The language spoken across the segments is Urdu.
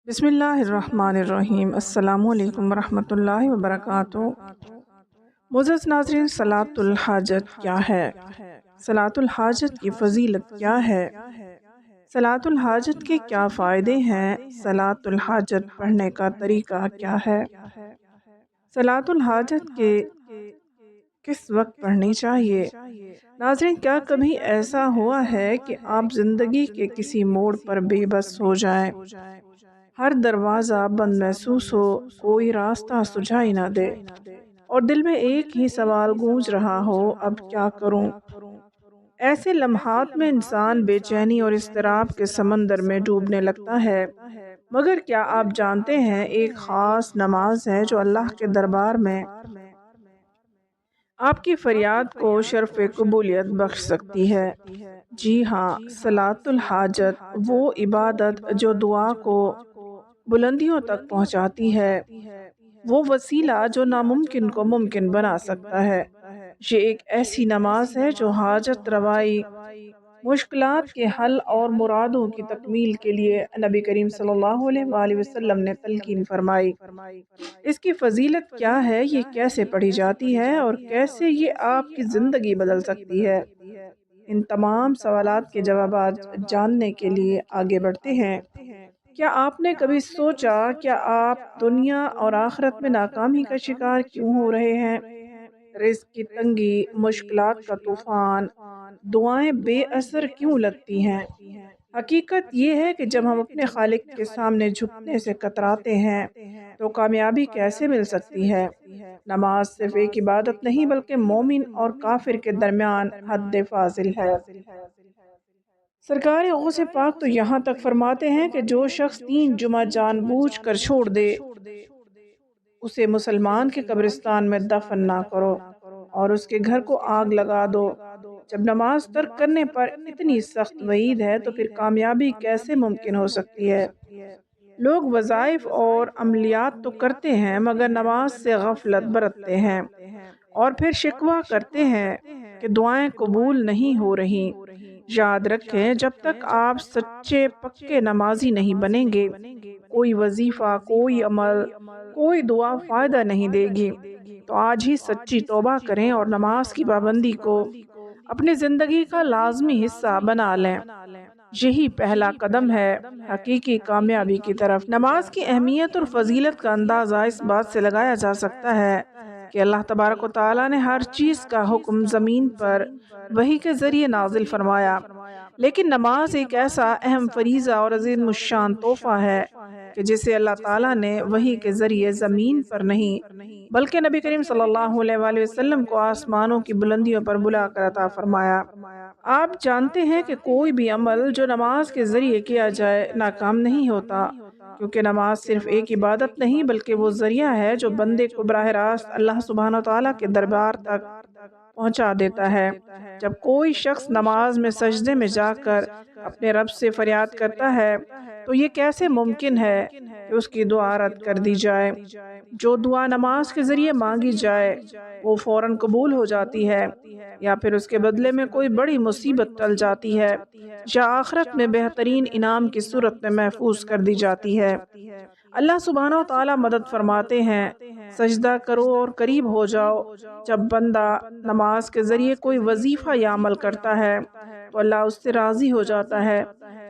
بسم اللہ الرحمن الرحیم۔ السلام علیکم ورحمۃ اللہ وبرکاتہ۔ معزز ناظرین، صلاۃ الحاجت کیا ہے؟ صلاۃ الحاجت کی فضیلت کیا ہے؟ صلاۃ الحاجت کے کیا فائدے ہیں؟ صلاۃ الحاجت پڑھنے کا طریقہ کیا ہے؟ صلاۃ الحاجت کے کس وقت پڑھنی چاہیے؟ ناظرین، کیا کبھی ایسا ہوا ہے کہ آپ زندگی کے کسی موڑ پر بے بس ہو جائیں، ہر دروازہ بند محسوس ہو، کوئی راستہ سجھائی نہ دے، اور دل میں ایک ہی سوال گونج رہا ہو، اب کیا کروں؟ ایسے لمحات میں انسان بے چینی اور اضطراب کے سمندر میں ڈوبنے لگتا ہے۔ مگر کیا آپ جانتے ہیں، ایک خاص نماز ہے جو اللہ کے دربار میں آپ کی فریاد کو شرف قبولیت بخش سکتی ہے۔ جی ہاں، صلاۃ الحاجت وہ عبادت جو دعا کو بلندیوں تک پہنچاتی ہے، وہ وسیلہ جو ناممکن کو ممکن بنا سکتا ہے۔ یہ ایک ایسی نماز ہے جو حاجت روائی، مشکلات کے حل اور مرادوں کی تکمیل کے لیے نبی کریم صلی اللہ علیہ وآلہ وسلم نے تلقین فرمائی۔ اس کی فضیلت کیا ہے، یہ کیسے پڑھی جاتی ہے، اور کیسے یہ آپ کی زندگی بدل سکتی ہے؟ ان تمام سوالات کے جوابات جاننے کے لیے آگے بڑھتے ہیں۔ کیا آپ نے کبھی سوچا کیا آپ دنیا اور آخرت میں ناکامی کا شکار کیوں ہو رہے ہیں؟ رزق کی تنگی، مشکلات کا طوفان، دعائیں بے اثر کیوں لگتی ہیں؟ حقیقت یہ ہے کہ جب ہم اپنے خالق کے سامنے جھکنے سے کتراتے ہیں تو کامیابی کیسے مل سکتی ہے؟ نماز صرف ایک عبادت نہیں بلکہ مومن اور کافر کے درمیان حد فاصل ہے۔ سرکار غوث پاک تو یہاں تک فرماتے ہیں کہ جو شخص 3 جمعہ جان بوجھ کر چھوڑ دے، اسے مسلمان کے قبرستان میں دفن نہ کرو اور اس کے گھر کو آگ لگا دو۔ جب نماز ترک کرنے پر اتنی سخت وعید ہے تو پھر کامیابی کیسے ممکن ہو سکتی ہے؟ لوگ وظائف اور عملیات تو کرتے ہیں مگر نماز سے غفلت برتتے ہیں، اور پھر شکوہ کرتے ہیں کہ دعائیں قبول نہیں ہو رہی۔ یاد رکھیں، جب تک آپ سچے پکے نمازی نہیں بنیں گے، کوئی وظیفہ، کوئی عمل، کوئی دعا فائدہ نہیں دے گی۔ تو آج ہی سچی توبہ کریں اور نماز کی پابندی کو اپنی زندگی کا لازمی حصہ بنا لیں۔ یہی پہلا قدم ہے حقیقی کامیابی کی طرف۔ نماز کی اہمیت اور فضیلت کا اندازہ اس بات سے لگایا جا سکتا ہے کہ اللہ تبارک و تعالیٰ نے ہر چیز کا حکم زمین پر وحی کے ذریعے نازل فرمایا، لیکن نماز ایک ایسا اہم فریضہ اور عظیم الشان تحفہ ہے کہ جسے اللہ تعالیٰ نے وحی کے ذریعے زمین پر نہیں بلکہ نبی کریم صلی اللہ علیہ وآلہ وسلم کو آسمانوں کی بلندیوں پر بلا کر عطا فرمایا۔ آپ جانتے ہیں کہ کوئی بھی عمل جو نماز کے ذریعے کیا جائے ناکام نہیں ہوتا، کیونکہ نماز صرف ایک عبادت نہیں بلکہ وہ ذریعہ ہے جو بندے کو براہ راست اللہ سبحانہ و تعالیٰ کے دربار تک پہنچا دیتا ہے۔ جب کوئی شخص نماز میں سجدے میں جا کر اپنے رب سے فریاد کرتا ہے تو یہ کیسے ممکن ہے کہ اس کی دعا رد کر دی جائے؟ جو دعا نماز کے ذریعے مانگی جائے وہ فوراً قبول ہو جاتی ہے، یا پھر اس کے بدلے میں کوئی بڑی مصیبت ٹل جاتی ہے، یا آخرت میں بہترین انعام کی صورت میں محفوظ کر دی جاتی ہے۔ اللہ سبحانہ و تعالیٰ مدد فرماتے ہیں، سجدہ کرو اور قریب ہو جاؤ۔ جب بندہ نماز کے ذریعے کوئی وظیفہ یا عمل کرتا ہے تو اللہ اس سے راضی ہو جاتا ہے۔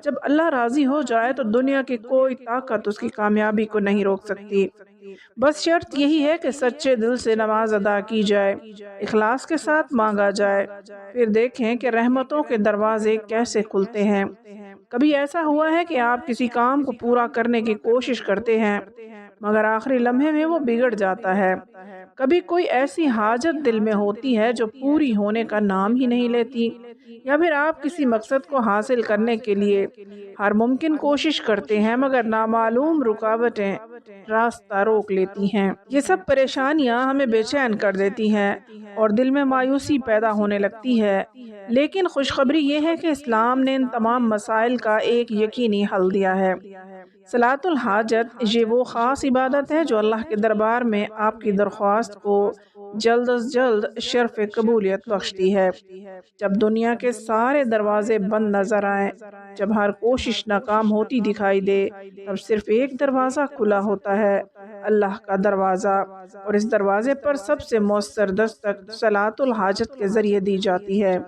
جب اللہ راضی ہو جائے تو دنیا کی کوئی طاقت اس کی کامیابی کو نہیں روک سکتی۔ بس شرط یہی ہے کہ سچے دل سے نماز ادا کی جائے، اخلاص کے ساتھ مانگا جائے، پھر دیکھیں کہ رحمتوں کے دروازے کیسے کھلتے ہیں۔ کبھی ایسا ہوا ہے کہ آپ کسی کام کو پورا کرنے کی کوشش کرتے ہیں مگر آخری لمحے میں وہ بگڑ جاتا ہے؟ کبھی کوئی ایسی حاجت دل میں ہوتی ہے جو پوری ہونے کا نام ہی نہیں لیتی؟ یا پھر آپ کسی مقصد کو حاصل کرنے کے لیے ہر ممکن کوشش کرتے ہیں مگر نامعلوم رکاوٹیں راستہ روک لیتی ہیں؟ یہ سب پریشانیاں ہمیں بے چین کر دیتی ہیں اور دل میں مایوسی پیدا ہونے لگتی ہے، لیکن خوشخبری یہ ہے کہ اسلام نے ان تمام مسائل کا ایک یقینی حل دیا ہے۔ صلاۃ الحاجت یہ وہ خاص عبادت ہے جو اللہ کے دربار میں آپ کی درخواست کو جلد از جلد شرف قبولیت بخشتی ہے۔ جب دنیا کے سارے دروازے بند نظر آئیں، جب ہر کوشش ناکام ہوتی دکھائی دے، تب صرف ایک دروازہ کھلا ہوتا ہے، اللہ کا دروازہ، اور اس دروازے پر سب سے مؤثر دستک صلاۃ الحاجت کے ذریعے دی جاتی ہے۔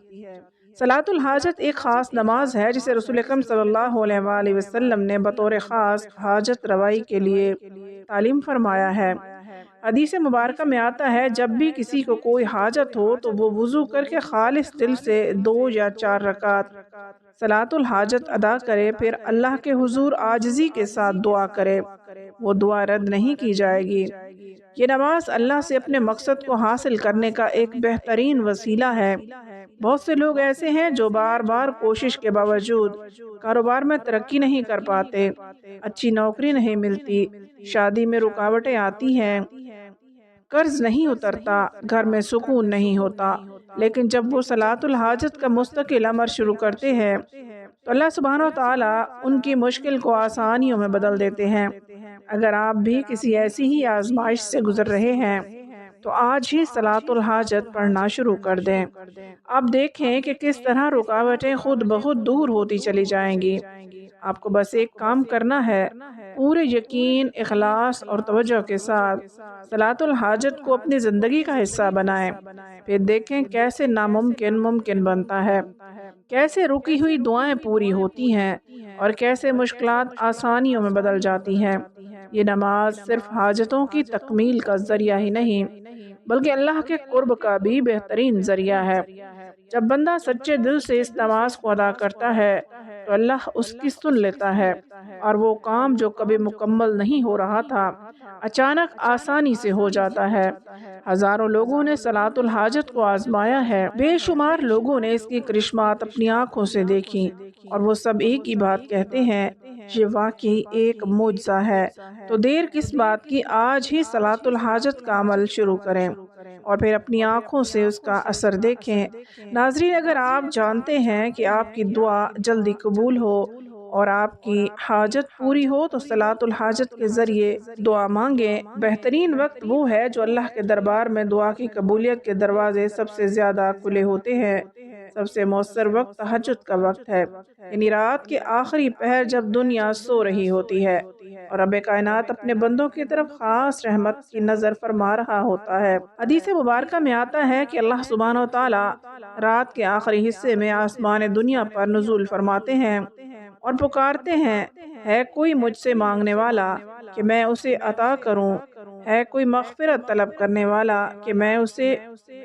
صلاۃ الحاجت ایک خاص نماز ہے جسے رسول اکرم صلی اللہ علیہ وآلہ وسلم نے بطور خاص حاجت روائی کے لیے تعلیم فرمایا ہے۔ حدیث مبارکہ میں آتا ہے، جب بھی کسی کو کوئی حاجت ہو تو وہ وضو کر کے خالص دل سے 2 یا 4 رکعت صلاۃ الحاجت ادا کرے، پھر اللہ کے حضور عاجزی کے ساتھ دعا کرے، وہ دعا رد نہیں کی جائے گی۔ یہ نماز اللہ سے اپنے مقصد کو حاصل کرنے کا ایک بہترین وسیلہ ہے۔ بہت سے لوگ ایسے ہیں جو بار بار کوشش کے باوجود کاروبار میں ترقی نہیں کر پاتے، اچھی نوکری نہیں ملتی، شادی میں رکاوٹیں آتی ہیں، قرض نہیں اترتا، گھر میں سکون نہیں ہوتا، لیکن جب وہ صلاۃ الحاجت کا مستقل عمل شروع کرتے ہیں تو اللہ سبحانہ و تعالیٰ ان کی مشکل کو آسانیوں میں بدل دیتے ہیں۔ اگر آپ بھی کسی ایسی ہی آزمائش سے گزر رہے ہیں تو آج ہی صلاۃ الحاجت پڑھنا شروع کر دیں۔ آپ دیکھیں کہ کس طرح رکاوٹیں خود بخود دور ہوتی چلی جائیں گی۔ آپ کو بس ایک کام کرنا ہے، پورے یقین، اخلاص اور توجہ کے ساتھ صلاۃ الحاجت کو اپنی زندگی کا حصہ بنائیں، پھر دیکھیں کیسے ناممکن ممکن بنتا ہے، کیسے رکی ہوئی دعائیں پوری ہوتی ہیں، اور کیسے مشکلات آسانیوں میں بدل جاتی ہیں۔ یہ نماز صرف حاجتوں کی تکمیل کا ذریعہ ہی نہیں، بلکہ اللہ کے قرب کا بھی بہترین ذریعہ ہے۔ جب بندہ سچے دل سے اس نماز کو ادا کرتا ہے تو اللہ اس کی سن لیتا ہے، اور وہ کام جو کبھی مکمل نہیں ہو رہا تھا اچانک آسانی سے ہو جاتا ہے۔ ہزاروں لوگوں نے صلاۃ الحاجت کو آزمایا ہے، بے شمار لوگوں نے اس کی کرشمات اپنی آنکھوں سے دیکھی، اور وہ سب ایک ہی بات کہتے ہیں، یہ واقعی ایک معجزہ ہے۔ تو دیر کس بات کی، آج ہی صلاۃ الحاجت کا عمل شروع کریں اور پھر اپنی آنکھوں سے اس کا اثر دیکھیں۔ ناظرین، اگر آپ جانتے ہیں کہ آپ کی دعا جلدی قبول ہو اور آپ کی حاجت پوری ہو تو صلاۃ الحاجت کے ذریعے دعا مانگیں۔ بہترین وقت وہ ہے جو اللہ کے دربار میں دعا کی قبولیت کے دروازے سب سے زیادہ کھلے ہوتے ہیں۔ سب سے مؤثر وقت تہجد کا وقت ہے، یعنی رات کے آخری پہر جب دنیا سو رہی ہوتی ہے اور رب کائنات اپنے بندوں کی طرف خاص رحمت کی نظر فرما رہا ہوتا ہے۔ حدیث مبارکہ میں آتا ہے کہ اللہ سبحانہ و تعالیٰ رات کے آخری حصے میں آسمان دنیا پر نزول فرماتے ہیں اور پکارتے ہیں، ہے کوئی مجھ سے مانگنے والا کہ میں اسے عطا کروں، ہے کوئی مغفرت طلب کرنے والا کہ میں اسے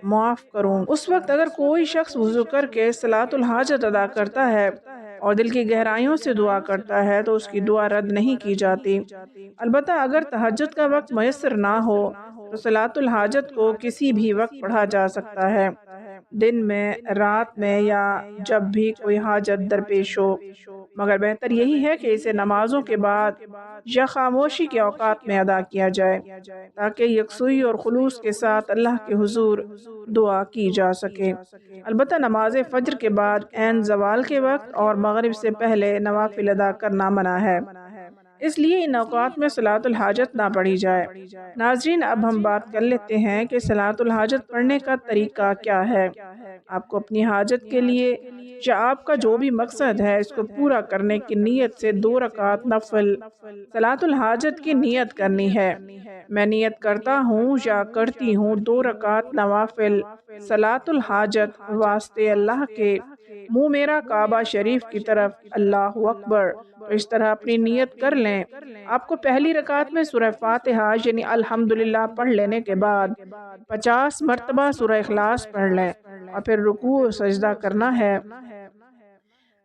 معاف کروں۔ اس وقت اگر کوئی شخص وضو کر کے صلاۃ الحاجت ادا کرتا ہے اور دل کی گہرائیوں سے دعا کرتا ہے تو اس کی دعا رد نہیں کی جاتی۔ البتہ اگر تہجد کا وقت میسر نہ ہو تو صلاۃ الحاجت کو کسی بھی وقت پڑھا جا سکتا ہے، دن میں، رات میں، یا جب بھی کوئی حاجت درپیش ہو، مگر بہتر یہی ہے کہ اسے نمازوں کے بعد یا خاموشی کے اوقات میں ادا کیا جائے تاکہ یکسوئی اور خلوص کے ساتھ اللہ کے حضور دعا کی جا سکے۔ البتہ نماز فجر کے بعد عین زوال کے وقت اور مغرب سے پہلے نوافل ادا کرنا منع ہے، اس لیے ان اوقات میں صلاۃ الحاجت نہ پڑھی جائے۔ ناظرین، اب ہم بات کر لیتے ہیں کہ صلاۃ الحاجت پڑھنے کا طریقہ کیا ہے۔ آپ کو اپنی حاجت کے لیے یا آپ کا جو بھی مقصد ہے اس کو پورا کرنے کی نیت سے 2 رکعت نفل صلاۃ الحاجت کی نیت کرنی ہے۔ میں نیت کرتا ہوں یا کرتی ہوں 2 رکعت نوافل صلاۃ الحاجت واسطے اللہ کے، منہ میرا کعبہ شریف کی طرف، اللہ اکبر۔ تو اس طرح اپنی نیت کر لیں۔ آپ کو پہلی رکعت میں سورہ فاتحہ یعنی الحمدللہ پڑھ لینے کے بعد 50 مرتبہ سورہ اخلاص پڑھ لیں اور پھر رکوع و سجدہ کرنا ہے۔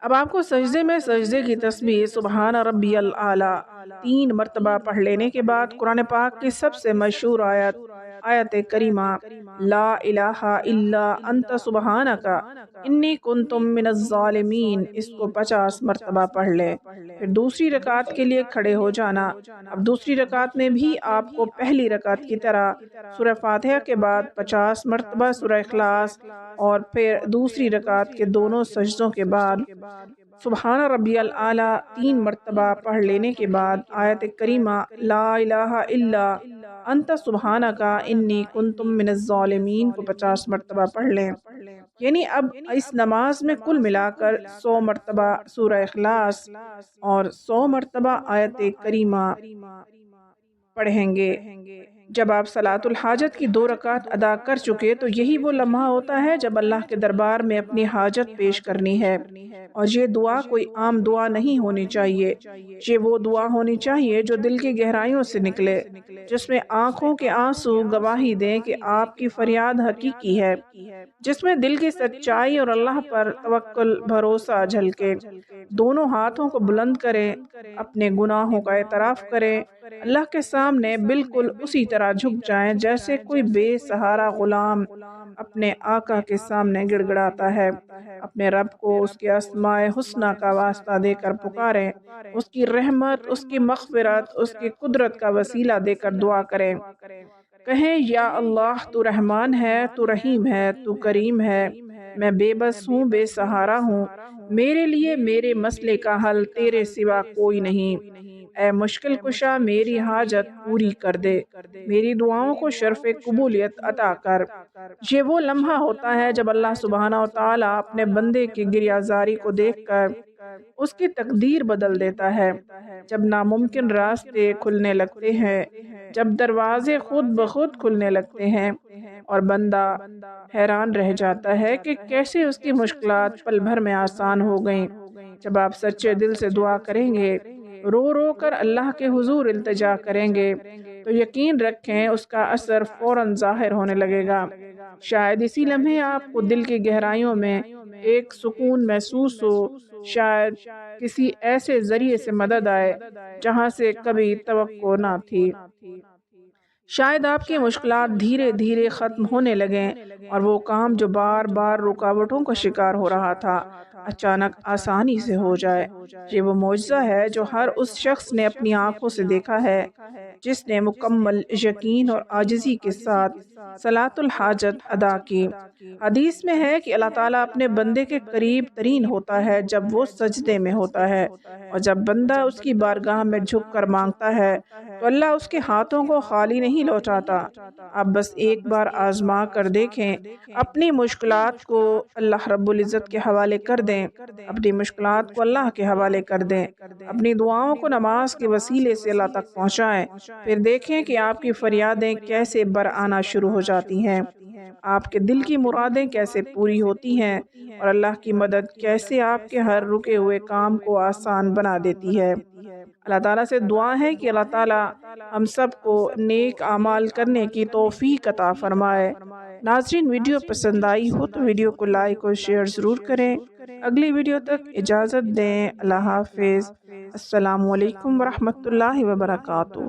اب آپ کو سجدے میں سجدے کی تسبیح سبحان ربی الاعلیٰ 3 مرتبہ پڑھ لینے کے بعد قرآن پاک کی سب سے مشہور آیت کریمہ لا الہ الا انت سبحانک انی کنت من الظالمین، اس کو 50 مرتبہ پڑھ لیں۔ پھر دوسری رکعت کے لیے کھڑے ہو جانا۔ اب دوسری رکعت میں بھی آپ کو پہلی رکعت کی طرح سورہ فاتحہ کے بعد 50 مرتبہ سورہ اخلاص اور پھر دوسری رکعت کے دونوں سجدوں کے بعد سبحان ربی الاعلیٰ 3 مرتبہ پڑھ لینے کے بعد آیت کریمہ لا الہ الا انت سبحانکا انی کنتم من الظالمین کو 50 مرتبہ پڑھ لیں۔ یعنی اب اس نماز میں کل ملا کر 100 مرتبہ سورہ اخلاص اور 100 مرتبہ آیت کریمہ پڑھیں گے۔ جب آپ صلاۃ الحاجت کی 2 رکعت ادا کر چکے تو یہی وہ لمحہ ہوتا ہے جب اللہ کے دربار میں اپنی حاجت پیش کرنی ہے، اور یہ دعا کوئی عام دعا نہیں ہونی چاہیے، یہ وہ دعا ہونی چاہیے جو دل کی گہرائیوں سے نکلے، جس میں آنکھوں کے آنسو گواہی دیں کہ آپ کی فریاد حقیقی ہے، جس میں دل کی سچائی اور اللہ پر توکل بھروسہ جھلکے۔ دونوں ہاتھوں کو بلند کریں، اپنے گناہوں کا اعتراف کریں، اللہ کے سامنے بالکل اسی طرح جھک جائیں جیسے کوئی بے سہارا غلام اپنے آقا کے سامنے گڑ گڑاتا ہے۔ اپنے رب کو اس کے اسماء حسنی کا واسطہ دے کر پکاریں، اس کی رحمت، اس کی مغفرت، اس کی قدرت کا وسیلہ دے کر دعا کریں۔ کہیں یا اللہ تو رحمان ہے، تو رحیم ہے، تو کریم ہے، میں بے بس ہوں، بے سہارا ہوں، میرے لیے میرے مسئلے کا حل تیرے سوا کوئی نہیں، اے مشکل کشا میری حاجت پوری کر دے، میری دعاؤں کو شرف قبولیت عطا کر۔ یہ وہ لمحہ ہوتا ہے جب اللہ سبحانہ و تعالیٰ اپنے بندے کی گریہ زاری کو دیکھ کر اس کی تقدیر بدل دیتا ہے، جب ناممکن راستے کھلنے لگتے ہیں، جب دروازے خود بخود کھلنے لگتے ہیں اور بندہ حیران رہ جاتا ہے کہ کیسے اس کی مشکلات پل بھر میں آسان ہو گئیں۔ جب آپ سچے دل سے دعا کریں گے، رو رو کر اللہ کے حضور التجا کریں گے، تو یقین رکھیں اس کا اثر فوراً ظاہر ہونے لگے گا۔ شاید اسی لمحے آپ کو دل کی گہرائیوں میں ایک سکون محسوس ہو، شاید کسی ایسے ذریعے سے مدد آئے جہاں سے کبھی توقع نہ تھی، شاید آپ کی مشکلات دھیرے دھیرے ختم ہونے لگیں اور وہ کام جو بار بار رکاوٹوں کا شکار ہو رہا تھا اچانک آسانی سے ہو جائے۔ یہ وہ معجزہ ہے جو ہر اس شخص نے اپنی آنکھوں سے دیکھا ہے جس نے مکمل یقین اور عاجزی کے ساتھ صلاۃ الحاجت ادا کی۔ حدیث میں ہے کہ اللہ تعالیٰ اپنے بندے کے قریب ترین ہوتا ہے جب وہ سجدے میں ہوتا ہے، اور جب بندہ اس کی بارگاہ میں جھک کر مانگتا ہے تو اللہ اس کے ہاتھوں کو خالی نہیں لوٹاتا۔ آپ بس ایک بار آزما کر دیکھیں، اپنی مشکلات کو اللہ رب العزت کے حوالے کر دیں، اپنی مشکلات کو اللہ کے حوالے کر دیں، اپنی دعاؤں کو نماز کے وسیلے سے اللہ تک پہنچائیں، پھر دیکھیں کہ آپ کی فریادیں کیسے برآنا شروع ہو جاتی ہیں، آپ کے دل کی مرادیں کیسے پوری ہوتی ہیں، اور اللہ کی مدد کیسے آپ کے ہر رکے ہوئے کام کو آسان بنا دیتی ہے۔ اللہ تعالیٰ سے دعا ہے کہ اللہ تعالیٰ ہم سب کو نیک اعمال کرنے کی توفیق عطا فرمائے۔ ناظرین، ویڈیو پسند آئی ہو تو ویڈیو کو لائک اور شیئر ضرور کریں۔ اگلی ویڈیو تک اجازت دیں۔ اللہ حافظ۔ السلام علیکم ورحمۃ اللہ وبرکاتہ۔